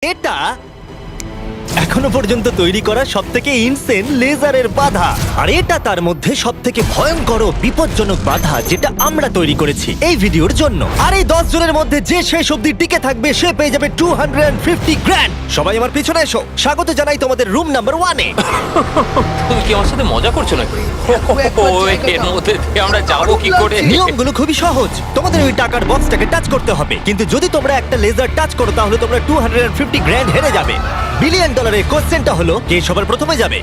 এটা এখনো পর্যন্ত তৈরি করা সবথেকে ইনসেন লেজারের বাধা, আর এটা তার মধ্যে সবথেকে ভয়ঙ্কর ও বিপজ্জনক বাধা যেটা আমরা তৈরি করেছি এই ভিডিওর জন্য। আর এই 10 জনের মধ্যে যে শেষ অবধি টিকে থাকবে সে পেয়ে যাবে 250 গ্র্যান্ড। সবাই আমার পিছনে এসো, স্বাগত জানাই তোমাদের রুম নাম্বার 1 এ। তুমি কি আমার সাথে মজা করছো নাকি? এর মধ্যে দিয়ে আমরা যাবো কি করে? নিয়মগুলো খুবই সহজ, তোমাদের ওই টাকার বক্সটাকে টাচ করতে হবে, কিন্তু যদি তোমরা একটা লেজার টাচ করো তাহলে তোমরা 250 গ্র্যান্ড হেরে যাবে। বিলিয়ন ডলারের কোশ্চেনটা হলো কে সবার প্রথমে যাবে।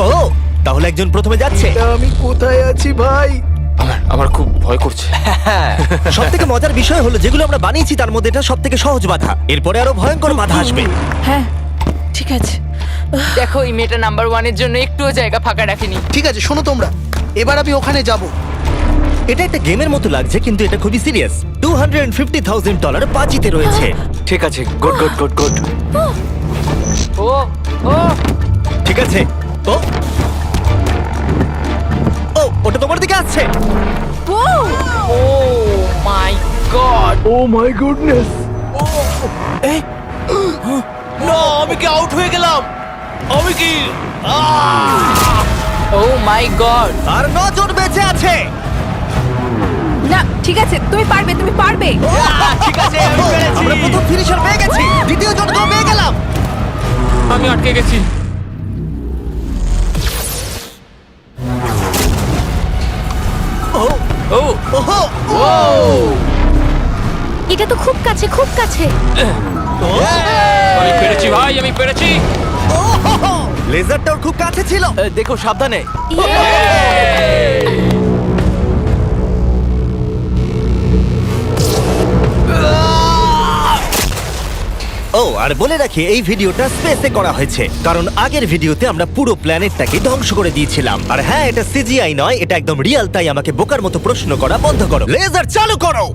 ও, তাহলে একজন প্রথমে যাচ্ছে। আমি কোথায় আছি ভাই? আমার খুব ভয় করছে। সব থেকে মজার বিষয় হলো যেগুলো আমরা বানিয়েছি তার মধ্যে এটা সব থেকে সহজ বাধা, এরপরে আরো ভয়ঙ্কর বাধা আসবে। হ্যাঁ ঠিক আছে। দেখো এই মেয়েটা নাম্বার 1 এর জন্য একটুও জায়গা ফাঁকা রাখেনি। ঠিক আছে, শোনো তোমরা, এবার আমি ওখানে যাব। এটা একটা গেমের মতো লাগছে কিন্তু এটা খুবই সিরিয়াস। $250,000 বাজিতে রয়েছে। ঠিক আছে, গুড গুড গুড গুড। ও ও ঠিক আছে। ও ও, ওটা তোমার দিকে আসছে। Oh my god. Oh my goodness! না, আমি কি আউট হয়ে গেলাম? আমি কি? ও মাই গড। আর 9 জন বেঁচে আছে। না ঠিক আছে, তুমি পারবে তুমি পারবে। ঠিক আছে, আমি পেরেছি। আমরা প্রথম ফিনিশার পেয়ে গেছি, দ্বিতীয় জনকেও পেয়ে গেলাম। আমি আটকে গেছি। ও ও ওহো ও এটা তো খুব কাছে খুব কাছে। আমি পেরেছি ভাই, আমি পেরেছি। লেজারটা ওর খুব কাছে ছিল। দেখো সাবধানে। ও, আর বলে রাখি এই ভিডিওটা স্পেসে করা হয়েছে কারণ আগের ভিডিওতে আমরা পুরো প্ল্যানেটটাকে ধ্বংস করে দিয়েছিলাম। আর হ্যাঁ, এটা সিজিআই নয়, এটা একদম রিয়েল, তাই আমাকে বোকার মতো প্রশ্ন করা বন্ধ করো। লেজার চালু করো।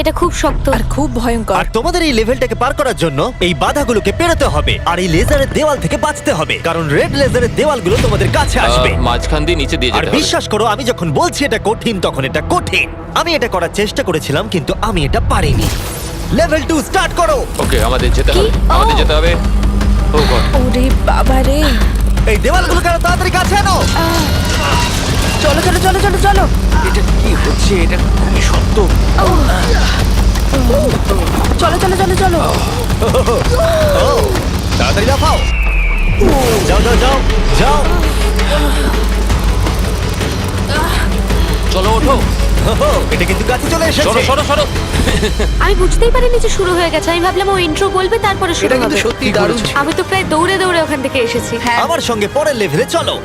এটা খুব শক্ত। আর খুব ভয়ঙ্কর। আর তোমাদের এই লেভেলটাকে পার করার জন্য এই বাধাগুলোকে পেরোতে হবে আর এই লেজারের দেওয়াল থেকে বাঁচতে হবে, কারণ রেড লেজারের দেওয়ালগুলো তোমাদের কাছে আসবে। মাঝখান দিয়ে নিচে দিয়ে আর যেতে হবে। বিশ্বাস করো, আমি যখন বলছি এটা কঠিন তখন এটা কঠিন। আমি এটা করার চেষ্টা করেছিলাম কিন্তু আমি এটা পারিনি। লেভেল 2 স্টার্ট করো। ওকে, আমাদের যেতে কি? হবে, আমাদের ও। যেতে হবে। ও গড। ওরে বাবা রে। এই দেওয়ালগুলো কেন তাড়াতাড়ি কাছে আনো। চলো চলো চলো চলো চলো। এটা কি হচ্ছে? এটা খুবই শক্ত। চলো চলো চলো চলো। ও, তাড়াতাড়ি লাফাও। যাও যাও যাও যাও। চলো ওঠো। ওহো, এটা কিন্তু কাছে চলে সরো এসেছে। সরো সরো। আমি বুঝতেই পারিনি যে শুরু হয়ে গেছে। আমি ভাবলাম ও ইন্ট্রো বলবে তারপরে শুরু এটা কিন্তু হবে। সত্যি দারুণ ছিল। আমি তো প্রায় দৌড়ে দৌড়ে ওখান থেকে এসেছি। হ্যাঁ আমার সঙ্গে পরের লেভেলে চলো।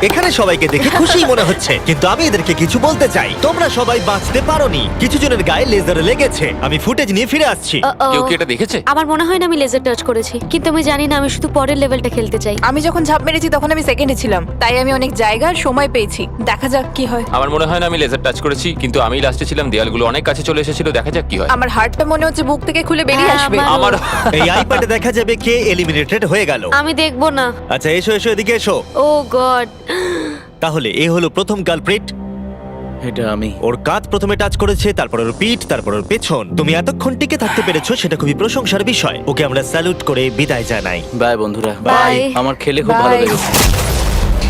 এখানে সবাইকে দেখে খুশি মনে হচ্ছে কিন্তু আমি এদেরকে কিছু বলতে চাই। তোমরা সবাই বাঁচতে পারোনি, কিছু জনের গায়ে লেজার লেগেছে। আমি ফুটেজ নিয়ে ফিরে আসছি। Uh-oh. কেউ কি এটা দেখেছে? আমার মনে হয় না আমি লেজার টাচ করেছি, কিন্তু আমি জানি না, আমি শুধু পরের লেভেলটা খেলতে চাই। আমি যখন ঝাঁপ মেরেছি তখন আমি সেকেন্ডে ছিলাম, তাই আমি অনেক জায়গার সময় পেয়েছি। দেখা যাক কি হয়। আমার মনে হয় না আমি লেজার টাচ করেছি, কিন্তু আমি লাস্টে ছিলাম, দেয়ালগুলো অনেক কাছে চলে এসেছিল। দেখা যাক কি হয়। আমার হার্টটা মনে হচ্ছে বুক থেকে খুলে বেরিয়ে হ্যাঁ, আসবে। আমার এই আইপ্যাডে দেখা যাবে কে এলিমিনেটেড হয়ে গেল। আমি দেখবো না। আচ্ছা, এসো এসো, এদিকে এসো। ও গড। তাহলে এ হলো প্রথম কালপ্রিট। এটা আমি। ওর কাঁধ প্রথমে টাচ করেছে, তারপর ওর পিঠ, তারপর ওর পেছন। তুমি এতক্ষণ টিকে থাকতে পেরেছো, সেটা খুবই প্রশংসার বিষয়। ওকে আমরা স্যালুট করে বিদায় জানাই। বাই বন্ধুরা। বাই। আমার খেলে খুব ভালো Bye. লেগেছে।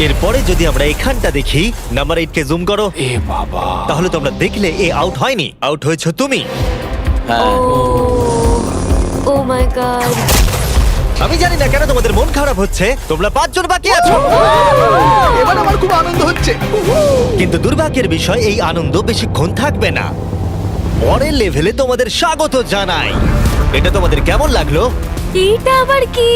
এরপরে যদি আমরা এখানটা দেখি, নাম্বার 8 কে জুম করো, এ বাবা। তাহলে তোমরা দেখলে এ আউট হয়নি, আউট হয়েছো তুমি। হ্যাঁ, ও মাই গড। আমি জানি না কেন তোমাদের মন খারাপ হচ্ছে, তোমরা 5 জন বাকি আছো। এবার আমার খুব আনন্দ হচ্ছে। কিন্তু দুর্ভাগ্যের বিষয়, এই আনন্দ বেশিক্ষণ থাকবে না। পরের লেভেলে তোমাদের স্বাগত জানাই। এটা তোমাদের কেমন লাগলো? এইটা আবার কি?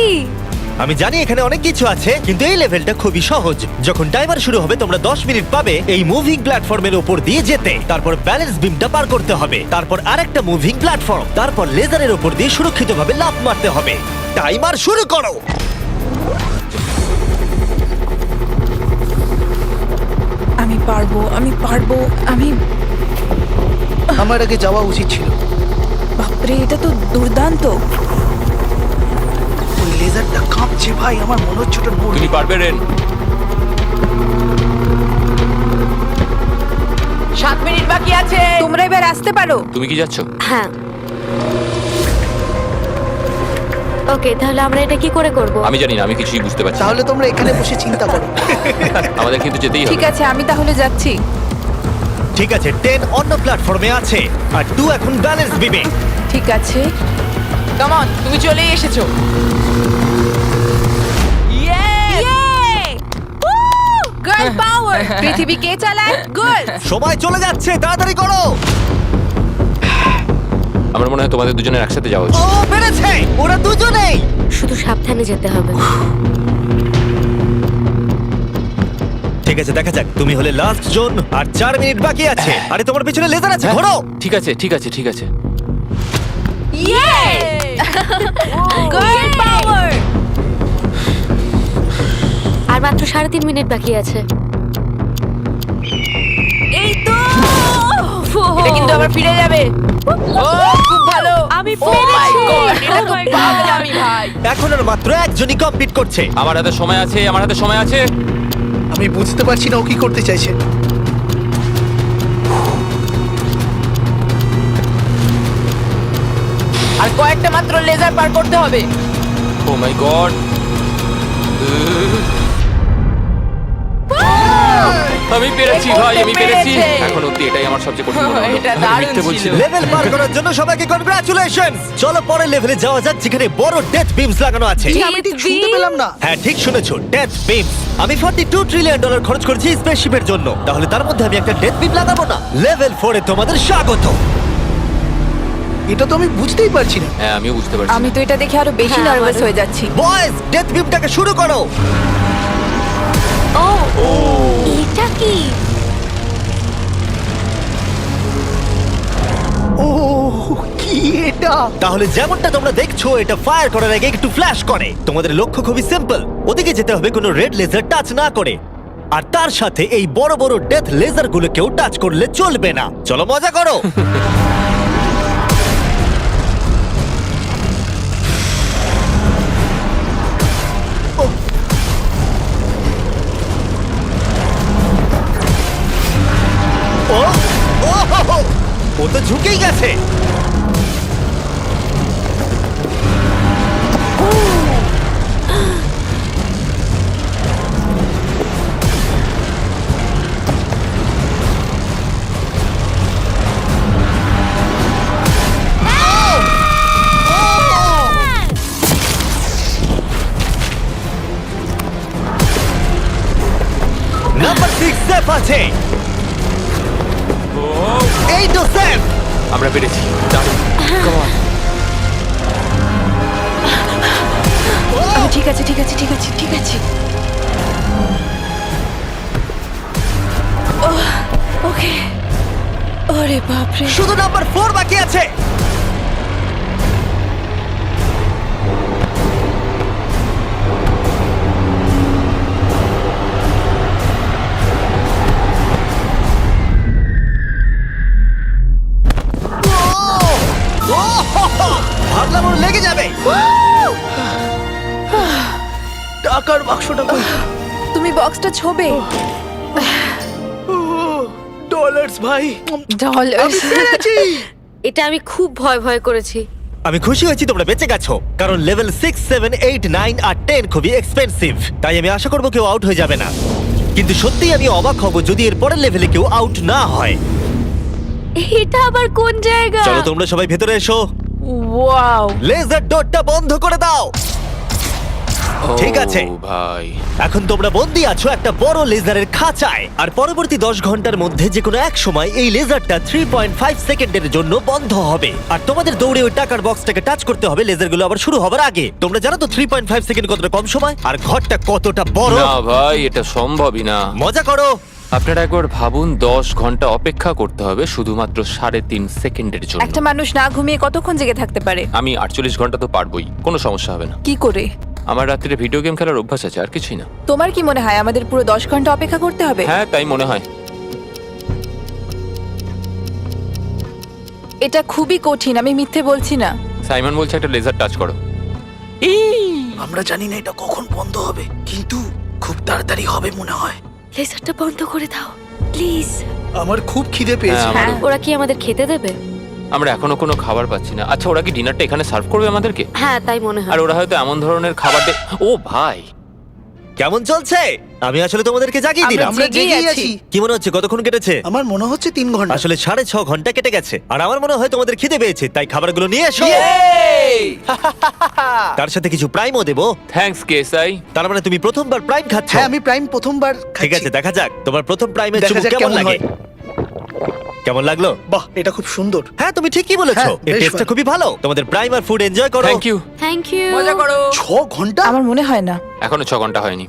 আমি জানি এখানে অনেক কিছু আছে, কিন্তু এই লেভেলটা খুবই সহজ। যখন টাইমার শুরু হবে তোমরা 10 মিনিট পাবে এই মুভিং প্ল্যাটফর্মের উপর দিয়ে যেতে। তারপর ব্যালেন্স বিমটা পার করতে হবে, তারপর আরেকটা মুভিং প্ল্যাটফর্ম, তারপর লেজারের উপর দিয়ে সুরক্ষিতভাবে লাফ মারতে হবে। টাইমার শুরু করো। আমি পারবো আমি পারবো। আমি আমার আগে যাওয়া উচিত ছিল। বাপরে, এটা তো দুর্দান্ত। ওই লেজারটা কাঁপছে ভাই, আমার মনে হচ্ছে ওটা নড়বে। তুমি পারবে রেন। 7 মিনিট বাকি আছে। তোমরা এবার আসতে পারো। তুমি কি যাচ্ছ? হ্যাঁ ওকে, তাহলে আমরা এটা কি করে করব? আমি জানি না, আমি কিছুই বুঝতে পারছি না। তাহলে তোমরা এখানে বসে চিন্তা করো। আমাদের কিন্তু যেতেই হবে। ঠিক আছে, আমি তাহলে যাচ্ছি। ঠিক আছে, 10 অন্য প্ল্যাটফর্মে আছে আর 2 এখন ব্যালেন্স বিমে। ঠিক আছে, কাম অন, তুমি চলেই এসেছো। গার্ল পাওয়ার। পৃথিবী কে চালায়? গার্ল। সময় চলে যাচ্ছে, তাড়াতাড়ি করো। আমার মনে হয় তোমাদের দুজনের একসাথে যাওয়া উচিত। ও পেরেছে, ওরা দুজনেই। শুধু সাবধানে যেতে হবে। ঠিক আছে, দেখা যাক। তুমি হলে লাস্ট জোন আর 4 মিনিট বাকি আছে। আরে তোমার পিছনে লেজার আছে, হ্যাঁ। ঘোরো। ঠিক আছে, ঠিক আছে, ঠিক আছে। গার্ল পাওয়ার। আর মাত্র 3.5 মিনিট বাকি আছে। এই তো। এটা কিন্তু আবার ফিরে যাবে। ও খুব ভালো। আমি Oh my পেরেছি। God, এটা তো Oh my God. পাগলামি ভাই। এখন আর মাত্র একজনই কমপ্লিট করছে। আমার হাতে সময় আছে, আমার হাতে সময় আছে। আমি বুঝতে পারছি না ও কি করতে চাইছে। আর কয়েকটা মাত্র লেজার পার করতে হবে। ও মাই গড। আমি পেরেছি ভাই, আমি পেরেছি। পেরেছে। এখন অব্দি এটাই আমার সবচেয়ে কঠিন মনে হলো। এটা আমি দারুণ মিথ্যে বলছি ছিল। না। লেভেল পার করার জন্য সবাইকে কনগ্রাচুলেশনস। চলো পরের লেভেলে যাওয়া যাক, যেখানে বড় ডেথ বিমস লাগানো আছে। কি, আমি ঠিক শুনতে পেলাম না। হ্যাঁ ঠিক শুনেছো, ডেথ বিম। আমি $42 ট্রিলিয়ন খরচ করেছি স্পেসশিপের জন্য, তাহলে তার মধ্যে আমি একটা ডেথ বিম লাগাবো না? লেভেল 4 এ তোমাদের স্বাগত। এটা তো আমি বুঝতেই পারছি না। হ্যাঁ, আমিও বুঝতে পারছি। আমি তো এটা দেখে আরো বেশি হ্যাঁ, নার্ভাস আমারও। হয়ে যাচ্ছি। বয়েজ, ডেথ বিমটাকে শুরু করো। ও এটা কি? ও কি এটা? তাহলে যেমনটা তোমরা দেখছো, এটা ফায়ার করার আগে একটু ফ্ল্যাশ করে। তোমাদের লক্ষ্য খুবই সিম্পল, ওদিকে যেতে হবে কোনো রেড লেজার টাচ না করে। আর তার সাথে এই বড় বড় ডেথ লেজার গুলোকেও টাচ করলে চলবে না। চলো মজা করো। ও ও হো, হো, ও তো ঝুঁকেই গেছে। নাম্বার 6 সেফ আছে। এই তো সেফ। আমরা পেরেছি। দারুণ। Come on. ঠিক আছে, ঠিক আছে, ঠিক আছে, ঠিক আছে। ওকে। ওরে বাপরে। শুধু নাম্বার 4 বাকি আছে। ভাবলাম ওর লেগে যাবে। টাকার বাক্সটা কই? তুমি বক্সটা ছোবে। ডলার্স ভাই। ডলার। আমি পেরেছি। এটা আমি খুব ভয় ভয় করেছি। আমি খুশি হয়েছি তোমরা বেঁচে গেছো, কারণ লেভেল 6, 7, 8, 9 আর 10 খুবই এক্সপেন্সিভ। তাই আমি আশা করবো কেউ আউট হয়ে যাবে না। কিন্তু সত্যিই আমি অবাক হব যদি এর পরের লেভেলে কেউ আউট না হয়। এটা আবার কোন জায়গা? চলো তোমরা সবাই ভেতরে এসো। ওয়াও। লেজার ডোরটা বন্ধ করে দাও। ঠিক আছে। ও ভাই। এখন তোমরা বন্দি আছো একটা বড় লেজারের খাঁচায়, আর পরবর্তী 10 ঘন্টার মধ্যে যে কোনো এক সময় এই লেজারটা 3.5 সেকেন্ডের জন্য বন্ধ হবে। আর তোমাদের দৌড়ে ওই টাকার বক্সটাকে টাচ করতে হবে লেজারগুলো আবার শুরু হবার আগে। তোমরা জানো তো 3.5 সেকেন্ড কতটা কম সময়, আর ঘরটা কতটা বড়। না ভাই, এটা সম্ভবই না। মজা করো। আপনারা একবার ভাবুন, 10 ঘন্টা অপেক্ষা করতে হবে শুধুমাত্র 3.5 সেকেন্ডের জন্য। একটা মানুষ না ঘুমিয়ে কতক্ষণ জেগে থাকতে পারে? আমি 48 ঘন্টা তো পারবোই, কোনো সমস্যা হবে না। কি করে? আমার রাত্রে ভিডিও গেম খেলার অভ্যাস আছে, আর কিছুই না। তোমার কি মনে হয় আমাদের পুরো 10 ঘন্টা অপেক্ষা করতে হবে? হ্যাঁ, তাই মনে হয়। এটা খুবই কঠিন, আমি মিথ্যে বলছি না। সাইমন বলছে একটা লেজার টাচ করো। আমরা জানি না এটা কখন বন্ধ হবে, কিন্তু খুব তাড়াতাড়ি হবে মনে হয়। লেজারটা বন্ধ করে দাও প্লিজ। আমার খুব খিদে পেয়েছে। হ্যাঁ, আমারও। ওরা কি আমাদের খেতে দেবে? আমরা এখনো কোনো খাবার পাচ্ছি না। আচ্ছা, ওরা কি ডিনারটা এখানে সার্ভ করবে আমাদেরকে? হ্যাঁ তাই মনে আর হয়। ওরা হয়তো এমন ধরনের খাবার ও ভাই, কেমন চলছে? আমি আসলে তোমাদেরকে জাগিয়ে দিলাম। আমরা জেগেই আছি। কি মনে হচ্ছে কতক্ষণ কেটেছে? আমার মনে হচ্ছে 3 ঘন্টা। আসলে 6.5 ঘন্টা কেটে গেছে। আর আমার মনে হয় তোমাদের খিদে পেয়েছে, তাই খাবারগুলো নিয়ে এসো। তার সাথে কিছু প্রাইমও দেবো। থ্যাঙ্কস কেসাই। তার মানে তুমি প্রথমবার প্রাইম খাচ্ছ? হ্যাঁ, আমি প্রাইম প্রথমবার ঠিক আছে, দেখা যাক তোমার প্রথম প্রাইমের দেখা চুমুক যাক কেমন কেমন লাগে। হয়। কেমন লাগলো? বাহ, এটা খুব সুন্দর। হ্যাঁ, তুমি ঠিকই বলেছো। হ্যাঁ, এর বেশ টেস্টটা ভালো। খুবই ভালো। তোমাদের প্রাইম আর ফুড এনজয় করো। Thank you. Thank you. মজা করো। 6 ঘন্টা? আমার মনে হয় না, এখনো 6 ঘন্টা হয়নি।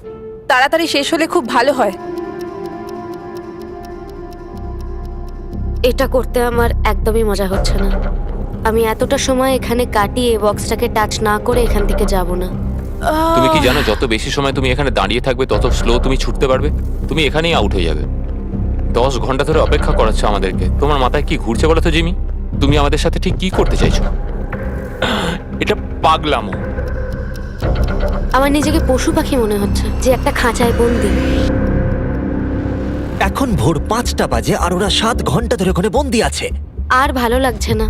তাড়াতাড়ি শেষ হলে খুব ভালো হয়। এটা করতে আমার একদমই মজা হচ্ছে না। আমি এতটা সময় এখানে কাটিয়ে বক্সটাকে টাচ না করে এখান থেকে যাব না। তুমি কি জানো যত বেশি সময় তুমি এখানে দাঁড়িয়ে থাকবে তত স্লো তুমি ছুটতে পারবে। তুমি এখানেই আউট হয়ে যাবে। 10 ঘন্টা ধরে অপেক্ষা করাচ্ছ আমাদেরকে। তোমার মাথায় কি ঘুরছে বলো তো জিমি? তুমি আমাদের সাথে ঠিক কি করতে চাইছো? এটা পাগলামো। আমার নিজেকে পশু পাখি মনে হচ্ছে, যে একটা খাঁচায় বন্দি। এখন ভোর 5টা বাজে আর ওরা 7 ঘন্টা ধরে ওখানে বন্দি আছে। আর ভালো লাগছে না।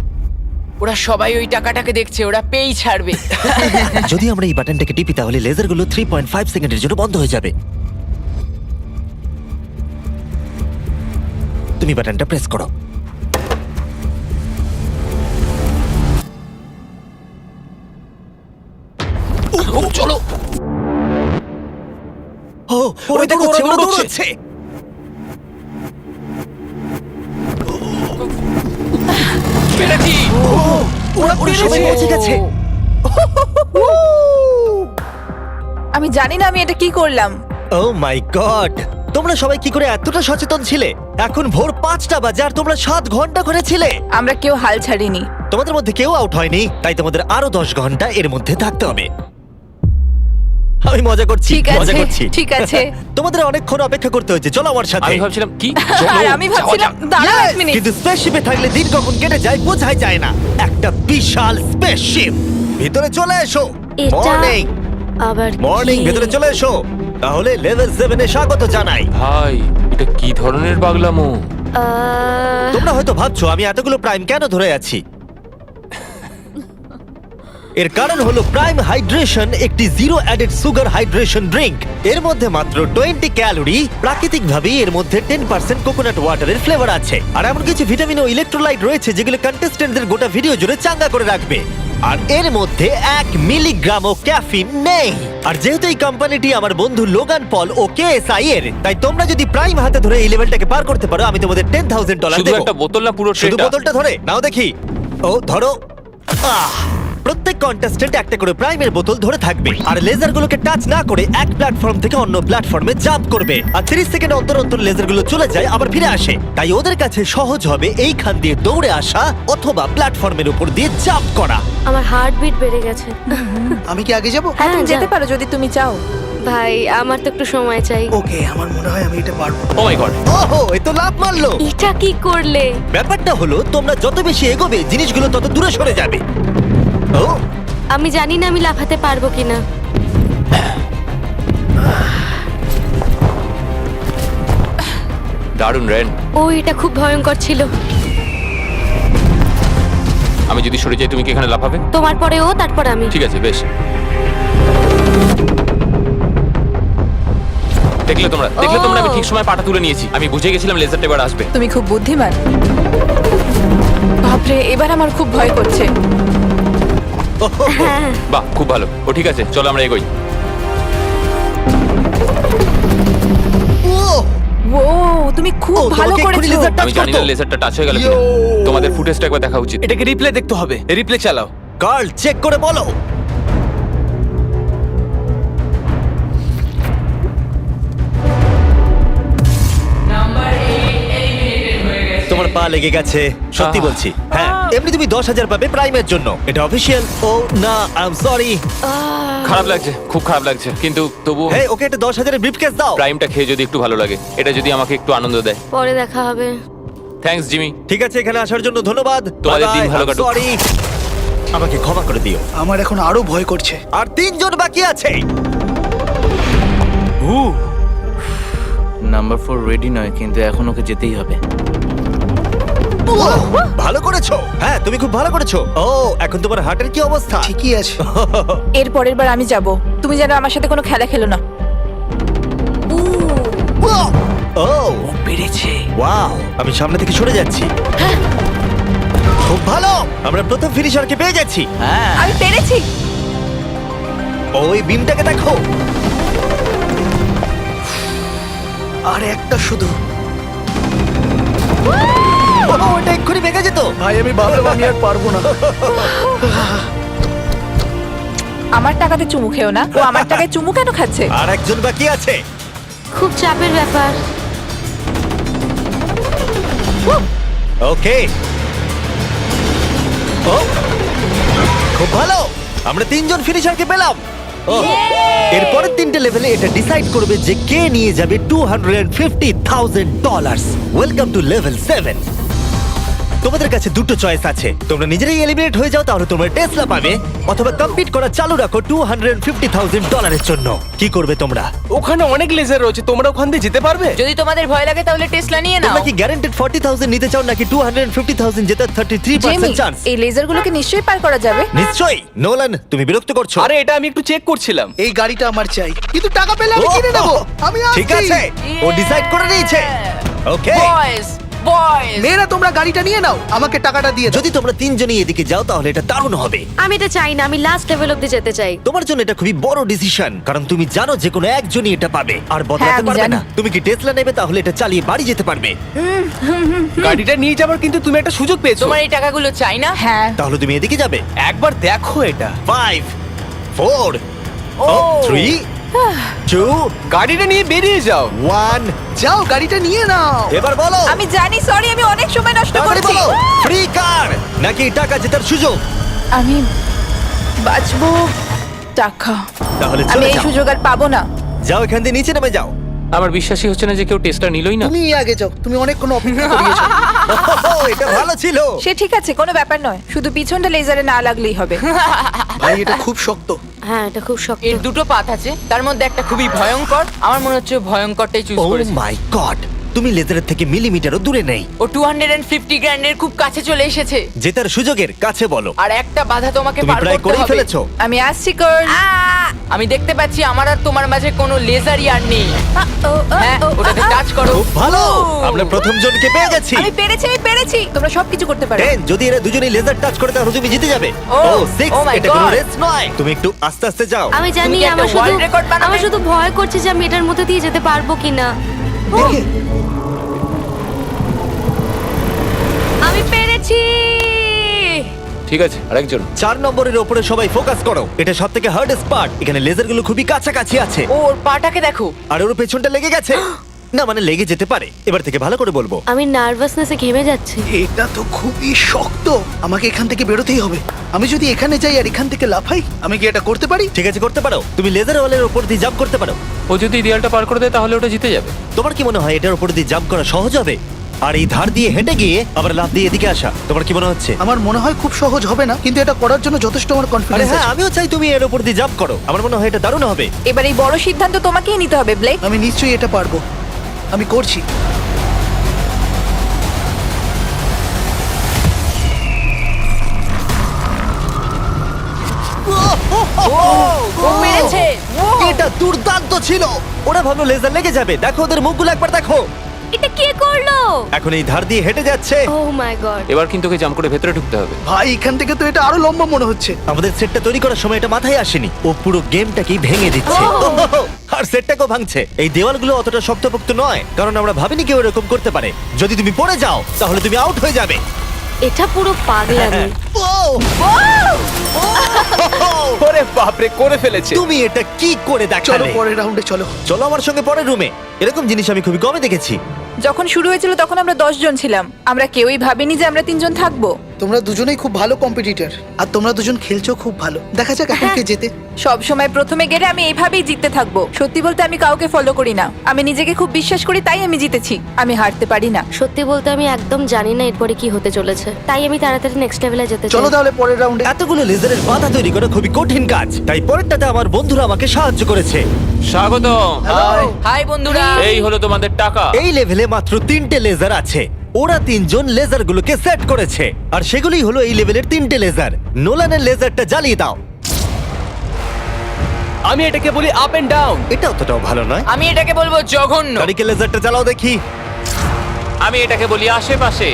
ওরা সবাই ওই টাকাটাকে দেখছে, ওরা পেই ছাড়বে। যদি আমরা এই বাটনটাকে টিপি তাহলে লেজারগুলো 3.5 সেকেন্ডের জন্য বন্ধ হয়ে যাবে। তুমি বাটনটা প্রেস করো। চলো। ও, ওরা দৌড়চ্ছে, ওরা দৌড়চ্ছে। পেরেছি। ওরা সবাই পৌঁছে গেছে। আমি জানি না আমি এটা কি করলাম। ও মাই গড, তোমরা সবাই কি করে এতটা সচেতন ছিলে? এখন ভোর 5টা বাজে আর তোমরা 7 ঘন্টা করে ছিলে। আমরা কেউ হাল ছাড়িনি। তোমাদের মধ্যে কেউ আউট হয়নি, তাই তোমাদের আরো 10 ঘন্টা এর মধ্যে থাকতে হবে। আমি মজা করছি, ঠিক মজা আছে, করছি। ঠিক আছে। তোমাদের অনেকক্ষণ অপেক্ষা করতে হয়েছে, চলো আমার সাথে। আমি ভাবছিলাম কি আর আমি ভাবছিলাম দাঁড়াও এক মিনিট। কিন্তু স্পেসশিপে থাকলে দিন কখন কেটে যায় বোঝাই যায় না। একটা বিশাল স্পেসশিপ। ভিতরে চলে এসো। এটা মর্নিং, আবার মর্নিং, কি? ভিতরে চলে এসো। তাহলে লেভেল 7 এ স্বাগত জানাই। ভাই, এটা কি ধরনের পাগলামো? তোমরা হয়তো ভাবছো আমি এতগুলো প্রাইম কেন ধরে আছি। এর কারণ হলো প্রাইম হাইড্রেশন একটি zero added sugar hydration drink. এর মধ্যে মাত্র 20 ক্যালোরি। প্রাকৃতিকভাবেই এর মধ্যে 10% কোকোনাট ওয়াটারের ফ্লেভার আছে। আর এমন কিছু ভিটামিন ও ইলেকট্রোলাইট রয়েছে যেগুলো কন্টেস্টেন্টদের গোটা ভিডিও জুড়ে চাঙ্গা করে রাখবে। আর এর মধ্যে 1 মিলিগ্রামও ক্যাফিন নেই। আর যেহেতু এই কোম্পানিটি আমার বন্ধু লোগান পল ও কেএসআই এর, তাই তোমরা যদি প্রাইম হাতে ধরে এই লেভেলটাকে পার করতে পারো আমি তোমাদের $10,000 শুধু দেবো। একটা বোতল না পুরো শুধু ট্রেটা? বোতলটা ধরে নাও দেখি। ও ধরো। প্রত্যেক কন্টেস্টেন্ট একটা করে প্রাইমের বোতল ধরে থাকবে আর লেজারগুলোকে টাচ না করে এক প্ল্যাটফর্ম থেকে অন্য প্ল্যাটফর্মে জাম্প করবে। আর 30 সেকেন্ড অন্তর অন্তর লেজারগুলো চলে যায় আবার ফিরে আসে। তাই ওদের কাছে সহজ হবে এইখান দিয়ে দৌড়ে আসা অথবা প্ল্যাটফর্মের উপর দিয়ে জাম্প করা। আমার হার্টবিট বেড়ে গেছে। আমি কি আগে যাব? হ্যাঁ, তুমি যাও। যেতে পারো যদি তুমি চাও। ভাই আমার তো একটু সময় চাই। ওকে, আমার মনে হয় আমি এটা পারবো। ও মাই গড। ওহো, এ তো লাভ মারলো। এটা কি করলে? ব্যাপারটা হলো তোমরা যত বেশি এগোবে জিনিসগুলো তত দূরে সরে যাবে। ও, আমি জানি না আমি লাফাতে পারবো কিনা। দারুণ রেন। ও এটা খুব ভয়ঙ্কর ছিল। আমি যদি সরে যাই তুমি কি এখানে লাফাবে? তোমার পরে ও, তারপর আমি। ঠিক আছে, বেশ। দেখলে তোমরা আমি ঠিক সময় পাটা তুলে নিয়েছি। আমি বুঝে গেছিলাম লেজারটা এবার আসবে। তুমি খুব বুদ্ধিমান। বাপরে, এবার আমার খুব ভয় করছে। বাহ, খুব ভালো। ও ঠিক আছে, চলো আমরা এগোই। ও, তুমি খুব ও, ভালো তোমাকে এক্ষুনি করেছো। laser touch আমি জানি না করতো। লেজারটা টাচ হয়ে গেল কিনা। তোমাদের ফুটেজটা একবার দেখা উচিত। এটাকে রিপ্লে দেখতে হবে। রিপ্লে চালাও। কার্ল চেক করে বলো। তোমার পা লেগে গেছে, সত্যি বলছি। হ্যাঁ, এমনি তুমি 10,000 পাবে প্রাইমের জন্য, এটা অফিসিয়াল। ও না, আই এম সরি। খারাপ লাগছে, খুব খারাপ লাগছে, কিন্তু তবু হ্যাঁ, ওকে এটা 10,000 ব্রিফকেস দাও। প্রাইমটা খেয়ে যদি একটু ভালো লাগে, এটা যদি আমাকে একটু আনন্দ দেয়। পরে দেখা হবে। Thanks Jimmy. ঠিক আছে, এখানে আসার জন্য ধন্যবাদ। তোমাদের দিন ভালো কাটুক। সরি, আমাকে ক্ষমা করে দিও। আমার এখন আরো ভয় করছে। আর 3 জন বাকি আছে। নাম্বার 4 রেডি নয়, কিন্তু এখন ওকে যেতেই হবে। ভালো করেছো। হ্যাঁ, তুমি খুব ভালো করেছো। ও, এখন তোমার হার্টের কি অবস্থা? ঠিকই আছে। এর পরের বার আমি যাব, তুমি যেন আমার সাথে কোনো খেলা খেলো না। ও পেরেছে। ওয়াও, আমি সামনে থেকে সরে যাচ্ছি। খুব ভালো, আমরা প্রথম ফিনিশারকে পেয়ে যাচ্ছি। হ্যাঁ, আমি পেরেছি। ওই বিমটাকে দেখো। আর একটা শুধু। ওটা এক্ষুনি ভেঙে যেত। ভাই আমি ভাবলাম আমি আর পারবো না। আমার টাকাতে চুমু খেও না। ও আমার টাকায় চুমু কেন খাচ্ছে? আর একজন বাকি আছে। খুব চাপের ব্যাপার। ওকে, ও খুব ভালো, আমরা তিনজন ফিনিশারকে পেলাম। ও, এরপরের তিনটে লেভেলে এটা ডিসাইড করবে যে কে নিয়ে যাবে $250,000। Welcome to level 7। তোমাদের কাছে দুটো চয়েস আছে, তোমরা নিজেরাই এলিমিনেট হয়ে যাও তাহলে তোমরা টেসলা পাবে, অথবা কম্পিট করা চালু রাখো $250,000 জন্য। কি করবে তোমরা? ওখানে অনেক লেজার রয়েছে, তোমরা ওখান দিয়ে যেতে পারবে? যদি তোমাদের ভয় লাগে তাহলে টেসলা নিয়ে নাও। তোমরা কি গ্যারান্টেড 40,000 নিতে চাও নাকি 250,000 জেতার 33% চান্স? এই লেজারগুলোকে নিশ্চয়ই পার করা যাবে। নিশ্চয়ই। নোলান, তুমি বিরক্ত করছো। আরে এটা আমি একটু চেক করছিলাম। এই গাড়িটা আমার চাই, কিন্তু টাকা পেলে আমি কিনে নেবো। আমি ঠিক আসছি। আছে, ও ডিসাইড করে নিয়েছে। ওকে, বয়েজ বয়েজ মেয়েরা তোমরা গাড়িটা নিয়ে নাও, আমাকে টাকাটা দিয়ে দাও। যদি তোমরা তিনজনই এদিকে যাও তাহলে এটা দারুণ হবে। আমি এটা চাই না, আমি লাস্ট লেভেল অব্দি যেতে চাই। তোমার জন্য এটা খুবই বড় ডিসিশন, কারণ তুমি জানো যে কোনো একজনই এটা পাবে আর বদলাতে আমি পারবে জানি। না। তুমি কি টেসলা নেবে? তাহলে এটা চালিয়ে বাড়ি যেতে পারবে। গাড়িটা নিয়ে যাবার কিন্তু তুমি একটা সুযোগ পেয়েছো। তোমার এই টাকাগুলো চাই না। হ্যাঁ, তাহলে তুমি এদিকে যাবে। একবার দেখো এটা। 5 4 3 2 গাড়িটা নিয়ে বেরিয়ে যাও। 1। যাও গাড়িটা নিয়ে নাও। এবার বলো, আমি জানি, সরি, আমি অনেক সময় নষ্ট তাড়াতাড়ি করছি। বলো, ফ্রি কার নাকি টাকা জেতার সুযোগ? আমি বাঁচবো টাকা। তাহলে আমি চলে এই যাও। সুযোগ আর পাবো না। যাও এখান দিয়ে নিচে নেমে যাও। আমার বিশ্বাসই হচ্ছে না যে কেউ টেস্টটা নিলই না। তুমি আগে যাও, তুমি অনেক কোনো অপেক্ষা করিয়েছো। এটা ভালো ছিল। সে ঠিক আছে, কোনো ব্যাপার নয়, শুধু পিছনটা লেজারে না লাগলেই হবে। ভাই এটা খুব শক্ত। হ্যাঁ, এটা খুব শক্ত। এর দুটো পাত আছে, তার মধ্যে একটা খুবই ভয়ঙ্কর। আমার মনে হচ্ছে ও ভয়ঙ্করটাই চুজ ও করেছে। মাই গড, তুমি লেজারের থেকে মিলিমিটারও দূরে নেই। ও 250 গ্র্যান্ডের খুব কাছে চলে এসেছে। জেতার সুযোগের কাছে বলো। আর একটা বাধা তোমাকে তুমি পার প্রায় করতে করেই হবে। ফেলেছো। আমি আসছি গার্ল। আমি দেখতে পাচ্ছি আমার আর তোমার মাঝে কোনো লেজারই আর নেই। হ্যাঁ, ওটাকে টাচ করো। খুব ভালো, ও! আমরা প্রথম জনকে পেয়ে গেছি। আমি পেরেছি, তোমরা সবকিছু করতে পারো। 10, যদি এরা দুজনেই লেজার টাচ করে তাহলে তুমি জিতে যাবে। ও, 6, oh my এটা কোনো God! রেস নয়। তুমি একটু আস্তে আস্তে যাও। আমি জানি, তুমি কি একটা আমার শুধু world record বানাবে? আমার শুধু ভয় করছে যে আমি এটার মধ্যে দিয়ে যেতে পারবো কিনা। দেখে আমি পেরেছি। ঠিক আছে, আরেকজন। 4 নম্বরের উপরে সবাই ফোকাস করো। এটা সবথেকে হার্ডেস্ট পার্ট। এখানে লেজারগুলো খুবই কাছাকাছি আছে ওর পাটাকে দেখো। আর ওর পেছনটা লেগে গেছে। না মানে লেগে যেতে পারে। এবার থেকে ভালো করে বলবো। আমি নার্ভাসনেসে ঘেমে যাচ্ছি। এটা তো খুবই শক্ত, আমাকে এখান থেকে বেরোতেই হবে। আমি যদি এখানে যাই আর এখান থেকে লাফাই, আমি কি এটা করতে পারি? ঠিক আছে, করতে পারো। তুমি লেজার ওয়ালের উপর দিয়ে জাম্প করতে পারো। ও যদি দেয়ালটা পার করে দেয় তাহলে ওটা জিতে যাবে। তোমার কি মনে হয় এটার উপর দিয়ে জাম্প করা সহজ হবে? আর এই ধার দিয়ে হেঁটে গিয়ে আবার লাফ দিয়ে এদিকে আসা, তোমার কি মনে হচ্ছে? আমার মনে হয় খুব সহজ হবে না, কিন্তু এটা করার জন্য যথেষ্ট আমার আরে কনফিডেন্স হ্যাঁ, আছে। আমিও চাই তুমি এর উপর দিয়ে জাম্প করো। আমার মনে হয় এটা দারুণ হবে। এবার এই বড় সিদ্ধান্ত তোমাকেই নিতে হবে, ব্লেক। আমি নিশ্চয়ই এটা পারবো, আমি করছি। ও পেরেছে। এটা দুর্দান্ত ছিল। ওরা ভাবলো লেজার লেগে যাবে। দেখো ওদের মুখগুলো একবার দেখো। এটা কে করলো? এখন এই ধার দিয়ে হেঁটে যাচ্ছে। ও মাই গড। এবার কিন্তু ওকে জাম্প করে ভেতরে ঢুকতে হবে। ভাই এখান থেকে তো এটা আরো লম্বা মনে হচ্ছে। আমাদের সেটটা তৈরি করার সময় এটা মাথায় আসেনি। ও পুরো গেমটাকেই ভেঙে দিচ্ছে। আর সেটটাকেও ভাঙছে। এই দেওয়ালগুলো অতটা শক্তপোক্ত নয়, কারণ আমরা ভাবিনি কেউ এরকম করতে পারে। যদি তুমি পড়ে যাও তাহলে তুমি আউট হয়ে যাবে। এটা পুরো পাগলামি। ওরে বাপরে, করে ফেলেছে। তুমি এটা কি করে চলো দেখালে? পরের রাউন্ডে চলো। চলো আমার সঙ্গে পরের রুমে। এরকম জিনিস আমি খুবই কমই দেখেছি। যখন শুরু হয়েছিল তখন আমরা 10 জন ছিলাম। আমরা কেউই ভাবিনি যে আমরা 3 জন থাকবো। তোমরা দুজনেই খুব ভালো কম্পিটিটর, আর তোমরা দুজন খেলছো খুব ভালো। দেখা যাক এখন কে জেতে। সব সময় প্রথমে গেলে আমি এইভাবেই জিততে থাকবো। সত্যি বলতে আমি কাউকে ফলো করি না, আমি নিজেকে খুব বিশ্বাস করি, তাই আমি জিতেছি। আমি হারতে পারি না। সত্যি বলতে আমি একদম জানি না এরপরে কি হতে চলেছে, তাই আমি তাড়াতাড়ি নেক্সট লেভেলে যেতে চলো চাই। তাহলে পরের রাউন্ডে। এতগুলো লেজারের বাধা তৈরি করা খুবই কঠিন কাজ, তাই পরেরটাতে আমার বন্ধুরা আমাকে সাহায্য করেছে। স্বাগতম। হাই বন্ধুরা। এই হলো তোমাদের টাকা। এই লেভেলে মাত্র 3টে লেজার আছে। ওরা 3জন লেজারগুলোকে সেট করেছে আর সেগুলোই হলো এই লেভেলের 3টে লেজার। নোলানের লেজারটা জ্বালিয়ে দাও। আমি এটাকে বলি আপ এন্ড ডাউন। এটা অতটাও ভালো নয়। আমি এটাকে বলবো জঘন্য। কারিকে লেজারটা চালাও দেখি। আমি এটাকে বলি আশেপাশে।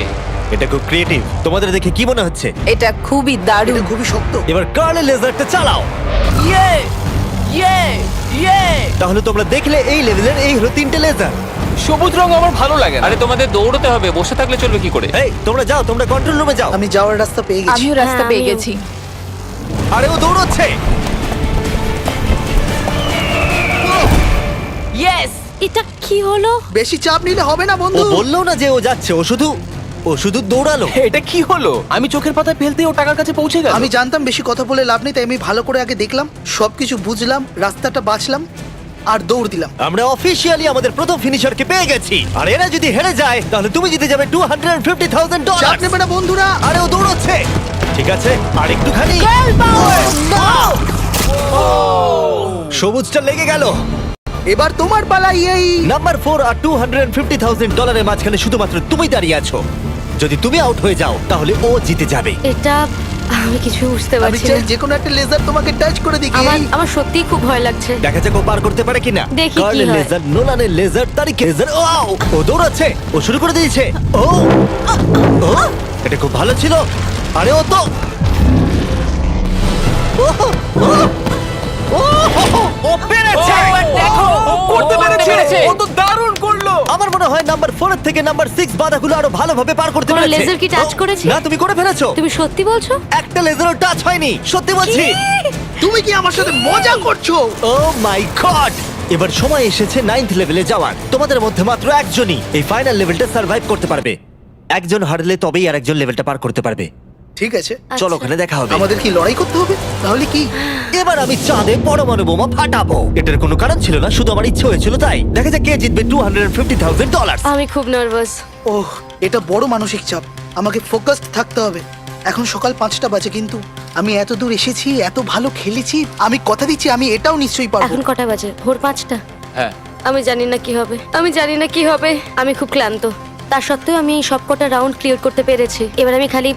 এটা খুব ক্রিয়েটিভ। তোমাদের দেখে কি মনে হচ্ছে? এটা খুবই দারুণ। এটা খুবই শক্ত। এবার কার্লের লেজারটা চালাও। ইয়ে ইয়ে ইয়ে তাহলে তোমরা দেখলে এই লেভেলের এই হলো 3টে লেজার। সবুজ রং আমার ভালো লাগে না। আরে তোমাদের দৌড়তে হবে, বসে থাকলে চলবে কি করে? এই তোমরা যাও, তোমরা কন্ট্রোল রুমে যাও। আমি যাওয়ার রাস্তা পেয়ে গেছি। আমিও রাস্তা হ্যাঁ, পেয়ে আমিও। গেছি। আরে ও দৌড়চ্ছে। ইয়েস। এটা কি হলো? বেশি চাপ নিলে হবে না ও বন্ধু। বললো না যে ও যাচ্ছে, ও শুধু দৌড়ালো। এটা কি হলো? আমি চোখের পাতায় ফেলতেই ও টাকার কাছে পৌঁছে গেল। আমি জানতাম বেশি কথা বলে লাভ নেই, তাই আমি ভালো করে আগে দেখলাম, সবকিছু বুঝলাম, রাস্তাটা বাঁচলাম আর দৌড় দিলাম। আমরা অফিসিয়ালি আমাদের প্রথম ফিনিশারকে পেয়ে গেছি। আর এরা যদি হেরে যায় তাহলে তুমি জিতে যাবে $250,000। চাপ নেবে না বন্ধুরা। আরে ও দৌড়চ্ছে। ঠিক আছে, আর একটুখানি। সবুজটা লেগে গেল। এবার তোমার পালা এই। নাম্বার 4 আর $250,000 মাঝখানে শুধুমাত্র তুমি দাঁড়িয়ে আছো। যদি তুমি আউট হয়ে যাও তাহলে ও জিতে যাবে। এটা আমি কিছু বুঝতে আমি পারছি চাই না। যে কোনো একটা লেজার তোমাকে টাচ করে দিই। আমার সত্যিই খুব ভয় লাগছে। দেখা যাক ও পার করতে পারে কিনা। দেখি কি কার্লের হয়। লেজার, নোলানের লেজার, তারিখের লেজার। ও দৌড়াচ্ছে। ও শুরু করে দিয়েছে। ও এটা খুব ভালো ছিল। আরে ও তো ও, ও, ও, ও পেরেছে। দেখো ও করতে পেরেছে। ও তো দারুণ করলো। আমার মনে হয় নাম্বার 4 এর থেকে নাম্বার 6 বাধাগুলো আরো ভালোভাবে পার করতে তোমার পেরেছে। লেজার কি টাচ ও, করেছে? না, তুমি করে ফেলেছো। তুমি সত্যি বলছো? একটা লেজারও টাচ হয়নি, সত্যি বলছি। তুমি কি আমার সাথে মজা করছো? ও মাই গড! এবার সময় এসেছে 9th লেভেলে যাওয়ার। তোমাদের মধ্যে মাত্র একজনই এই ফাইনাল লেভেলটা সার্ভাইভ করতে পারবে। একজন হারলে তবেই আর একজন লেভেলটা পার করতে পারবে। ঠিক আছে, চলো ওখানে দেখা হবে। আমাদের কি লড়াই করতে হবে? তাহলে কি? এবার আমি চাঁদে পরমাণু বোমা ফাটাবো। এটার কোনো কারণ ছিল না, শুধু আমার ইচ্ছে হয়েছিল তাই। দেখা যাক কে জিতবে $250,000। আমি খুব নার্ভাস। ওহ, এটা বড় মানসিক চাপ। আমাকে ফোকাসড থাকতে হবে। এখন সকাল 5টা বাজে, কিন্তু আমি এত দূর এসেছি, এত ভালো খেলেছি। আমি কথা দিচ্ছি আমি এটাও নিশ্চয়ই পারবো। এখন কটা বাজে? ভোর 5টা। হ্যাঁ, আমি জানি না কি হবে। আমি খুব ক্লান্ত। তা সত্ত্বেও আমি এই সবকটা রাউন্ড ক্লিয়ার করতে পেরেছি। এবার আমি খালি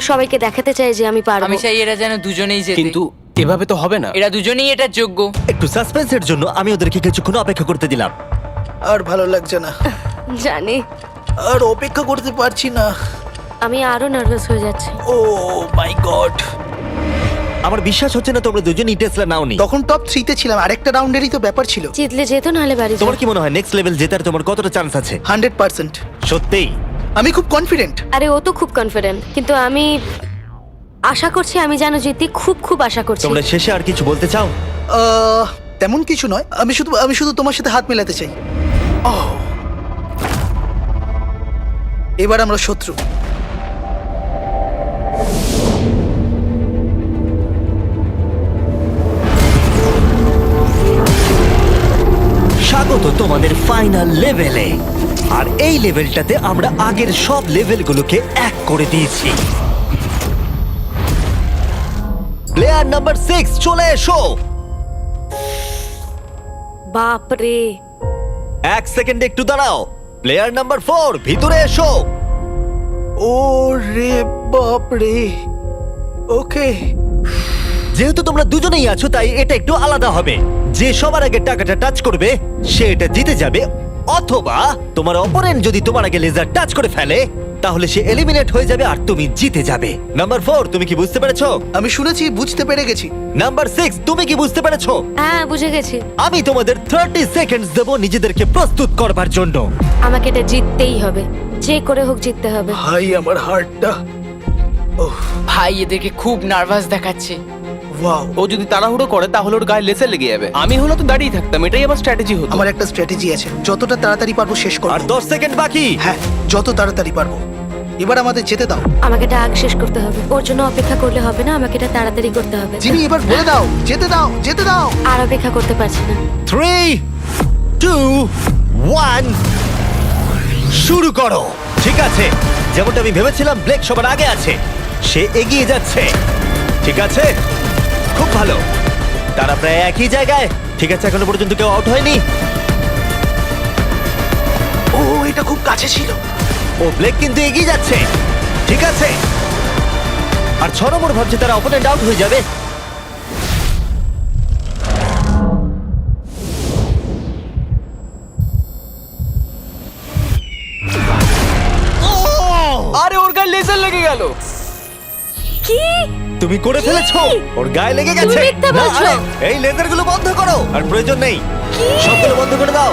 সবাইকে দেখাতে চাই যে আমি পারবো। আমি চাই এরা যেন দুজনেই জেতে। কিন্তু এভাবে তো হবে না। এরা দুজনেই এটার যোগ্য। একটু সাসপেন্সের জন্য আমি ওদেরকে কিছুক্ষণ অপেক্ষা করতে দিলাম। আর ভালো লাগছে না, জানি। আর অপেক্ষা করতে পারছি না। আমি আরো নার্ভাস হয়ে যাচ্ছি। ও মাই গড! আমার বিশ্বাস হচ্ছে না তোমরা দুজনই টেসলা নাওনি। তখন টপ 3-তে ছিলাম, আরেকটা রাউন্ডেরই তো ব্যাপার ছিল। জিতলে যেত, নাহলে বাড়ি যাও। তোমার কি মনে হয় নেক্সট লেভেল জেতার তোমার কতটা চান্স আছে? 100%। সত্যিই? আমি খুব কনফিডেন্ট। আরে ও তো খুব কনফিডেন্ট, কিন্তু আমি আশা করছি আমি যেন জিতি। খুব আশা করছি। তোমরা শেষে আর কিছু বলতে চাও? তেমন কিছু নয়, আমি শুধু তোমার সাথে হাত মেলাতে চাই। এবার আমরা শত্রু। স্বাগত তোমাদের ফাইনাল লেভেলে। আর এই লেভেলটাতে আমরা আগের সব লেভেলগুলোকে এক করে দিয়েছি। প্লেয়ার নাম্বার 6 চলে এসো। বাপ রে! 1 সেকেন্ড একটু দাঁড়াও। প্লেয়ার নাম্বার 4 ভিতরে এসো। ও রে বাপ রে। ওকে, যেহেতু তোমরা দুজনেই আছো তাই এটা একটু আলাদা হবে। যে সবার আগে টাকাটা টাচ করবে সে এটা জিতে যাবে, অথবা তোমার অপোনেন্ট যদি তোমার আগে লেজার টাচ করে ফেলে তাহলে সে এলিমিনেট হয়ে যাবে আর তুমি জিতে যাবে। নাম্বার 4 তুমি কি বুঝতে পেরেছো? আমি শুনেছি, বুঝতে পেরে গেছি। নাম্বার 6 তুমি কি বুঝতে পেরেছো? হ্যাঁ, বুঝে গেছি। আমি তোমাদের 30 সেকেন্ডস দেব নিজেদেরকে প্রস্তুত করবার জন্য। আমাকে এটা জিততেই হবে, যে করে হোক জিততে হবে। ভাই, আমার হার্টটা। ভাই এদেরকে খুব নার্ভাস দেখাচ্ছে। ওয়াও! ও যদি তাড়াহুড়ো করে তাহলে ওর গায়ে লেসে লেগে যাবে। আমি হলো তো দাঁড়িয়ে থাকতাম, এটাই আমার স্ট্র্যাটেজি হতো। আমার একটা স্ট্র্যাটেজি আছে, যতটা তাড়াতাড়ি পারবো শেষ আর করব। 10 সেকেন্ড বাকি। হ্যাঁ, যত তাড়াতাড়ি পারবো। এবার আমাদের যেতে দাও। আমাকে এটা আগ শেষ করতে হবে। ওর জন্য অপেক্ষা করলে হবে না, আমাকে এটা তাড়াতাড়ি করতে হবে। জিমি, এবার বলে দাও, যেতে দাও, যেতে দাও। আর অপেক্ষা করতে পারছি না। 3 2 1 শুরু করো। ঠিক আছে, যেমনটা আমি ভেবেছিলাম ব্লেক সবার আগে আছে। সে এগিয়ে যাচ্ছে। ঠিক আছে, খুব ভালো। তারা প্রায় একই জায়গায়। ঠিক আছে, এখনো পর্যন্ত কেউ আউট হয়নি। এটা খুব কাছে ছিল। ও ব্লেক কিন্তু এগিয়ে যাচ্ছে। ঠিক আছে, আর 6 নম্বর ভাবছে তারা অপোনেন্ট আউট হয়ে যাবে। আরে ওর গায়ে লেজার লেগে গেল। কি? তুমি করে ফেলেছো, ওর গায়ে লেগে গেছে। তুমি মিথ্যা না, বলছো। আরে, এই লেজারগুলো বন্ধ করো, আর প্রয়োজন নেই, সবগুলো বন্ধ করে দাও।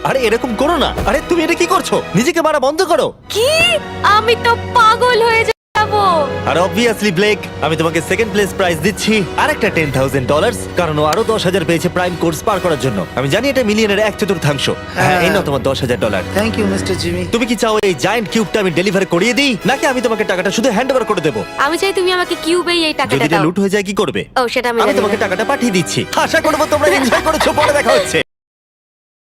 আরে এরকম করো না, আরে তুমি এটা কি করছো? নিজেকে মারা বন্ধ করো। কি? আমি তো পাগল হয়ে যাব। আর অবভিয়াসলি ব্লেক, আমি তোমাকে সেকেন্ড প্লেস প্রাইজ দিচ্ছি আর একটা $10,000, কারণ ও আরো 10,000 পেয়েছে প্রাইম কোর্স পার করার জন্য। আমি জানি এটা মিলিয়নের 1/4। হ্যাঁ, এই নাও তোমার $10,000। Thank you mister Jimmy. তুমি কি চাও এই জায়ান্ট কিউবটা আমি ডেলিভার করিয়ে দিই, নাকি আমি তোমাকে টাকাটা শুধু হ্যান্ড ওভার করে দেবো? আমি চাই তুমি আমাকে কিউবেই এই যদি টাকাটা এটা দাও। লুট হয়ে যায় কি করবে? ও সেটা আমি আমি জানি তোমাকে না। টাকাটা পাঠিয়ে দিচ্ছি। আশা করবো তোমরা এনজয় করেছো। পরে দেখা হচ্ছে।